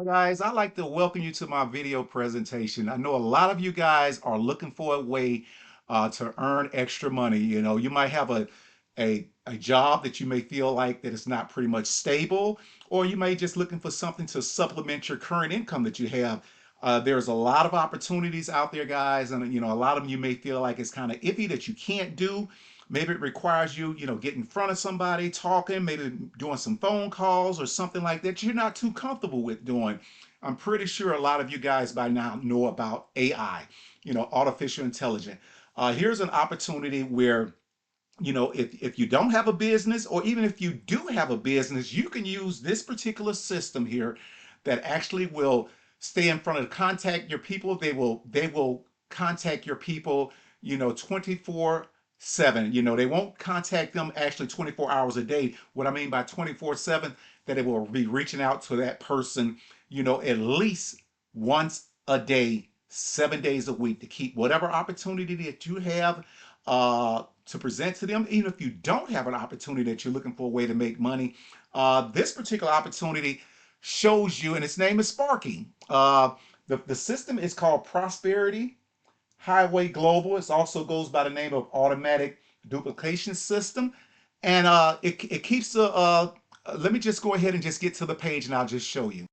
Hi guys, I'd like to welcome you to my video presentation. I know a lot of you guys are looking for a way to earn extra money. You know, you might have a job that you may feel like that is not pretty much stable, or you may just looking for something to supplement your current income that you have. There's a lot of opportunities out there, guys, and you know, a lot of them you may feel like it's kind of iffy that you can't do. Maybe it requires you, get in front of somebody talking, maybe doing some phone calls or something like that you're not too comfortable with doing. I'm pretty sure a lot of you guys by now know about AI, artificial intelligence. Here's an opportunity where, if you don't have a business, or even if you do have a business, you can use this particular system here that actually will stay in front of contact your people. They will contact your people, 24/7. They won't contact them actually 24 hours a day. What I mean by 24/7, that it will be reaching out to that person, at least once a day, 7 days a week, to keep whatever opportunity that you have to present to them. Even if you don't have an opportunity that you're looking for a way to make money, this particular opportunity shows you, and its name is Sparky. The system is called Prosperity Highway Global. It also goes by the name of Automatic Duplication System. And it keeps let me just go ahead and just get to the page and I'll just show you.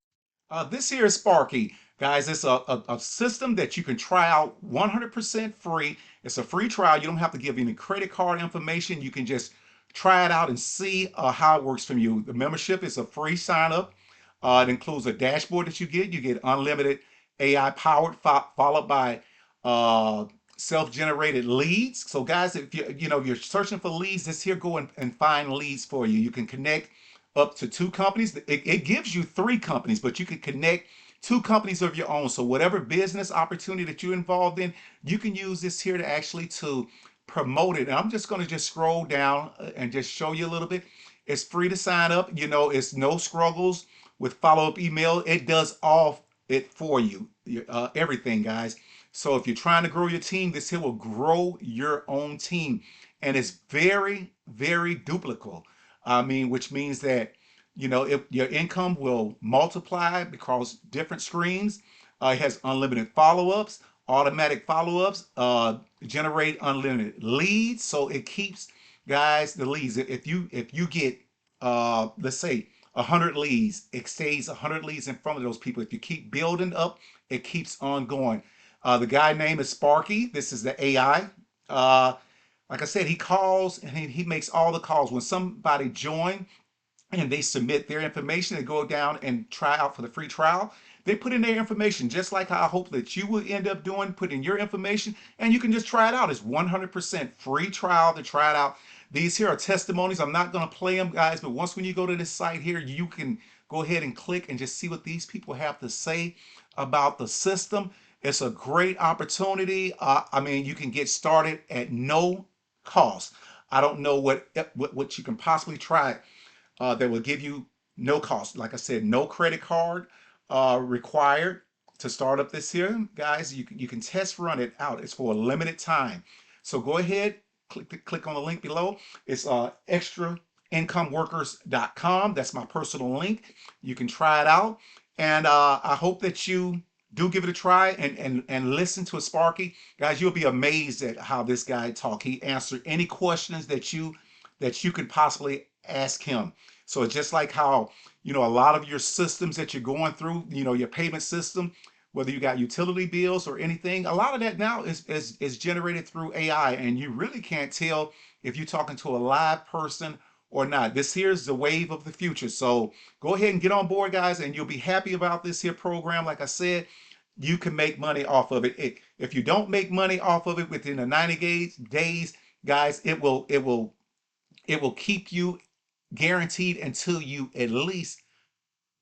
This here is Sparky. Guys, it's a system that you can try out 100% free. It's a free trial. You don't have to give any credit card information. You can just try it out and see how it works from you. The membership is a free sign up. It includes a dashboard that you get. You get unlimited AI powered, followed by uh, self-generated leads. So guys, if you're searching for leads, this here go and find leads for you. You can connect up to two companies. It gives you three companies, but you can connect two companies of your own. So whatever business opportunity that you're involved in, you can use this here to actually to promote it. And I'm just going to just scroll down and just show you a little bit. It's free to sign up. It's no struggles with follow-up email. It does all it for you, everything, guys. So if you're trying to grow your team, this here will grow your own team. And it's very, very duplicable. I mean, which means that, if your income will multiply because different screens. It has unlimited follow-ups, automatic follow-ups, generate unlimited leads. So it keeps, guys, the leads. If you get let's say 100 leads, it stays 100 leads in front of those people. If you keep building up, it keeps on going. The guy name is Sparky. This is the AI. Like I said, he calls and he makes all the calls. When somebody join and they submit their information, they go down and try out for the free trial. They put in their information, just like how I hope that you will end up doing, put in your information, and you can just try it out. It's 100% free trial to try it out. These here are testimonies. I'm not going to play them, guys, but once when you go to this site here, you can go ahead and click and just see what these people have to say about the system. It's a great opportunity. I mean, you can get started at no cost. I don't know what you can possibly try that will give you no cost. Like I said, no credit card required to start up this here. Guys, you can test run it out. It's for a limited time. So go ahead, click on the link below. It's extraincomeworkers.com. That's my personal link. You can try it out. And I hope that you do give it a try and listen to a Sparky. Guys, you'll be amazed at how this guy talk. He answered any questions that you could possibly ask him. So it's just like how, a lot of your systems that you're going through, your payment system, whether you got utility bills or anything, a lot of that now is generated through AI, and you really can't tell if you're talking to a live person or not. This here is the wave of the future. So go ahead and get on board, guys, and you'll be happy about this here program. Like I said, you can make money off of it. If you don't make money off of it within the 90 days, guys, it will keep you guaranteed until you at least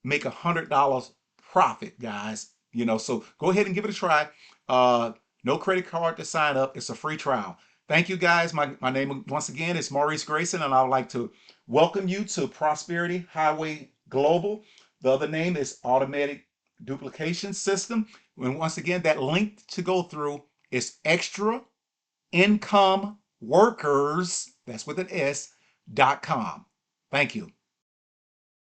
make $100 profit, guys. So go ahead and give it a try. No credit card to sign up. It's a free trial. Thank you, guys. My name once again is Maurice Grayson, and I would like to welcome you to Prosperity Highway Global. The other name is Automatic Duplication System. And once again, that link to go through is Extra Income Workers, that's with an S, .com. Thank you.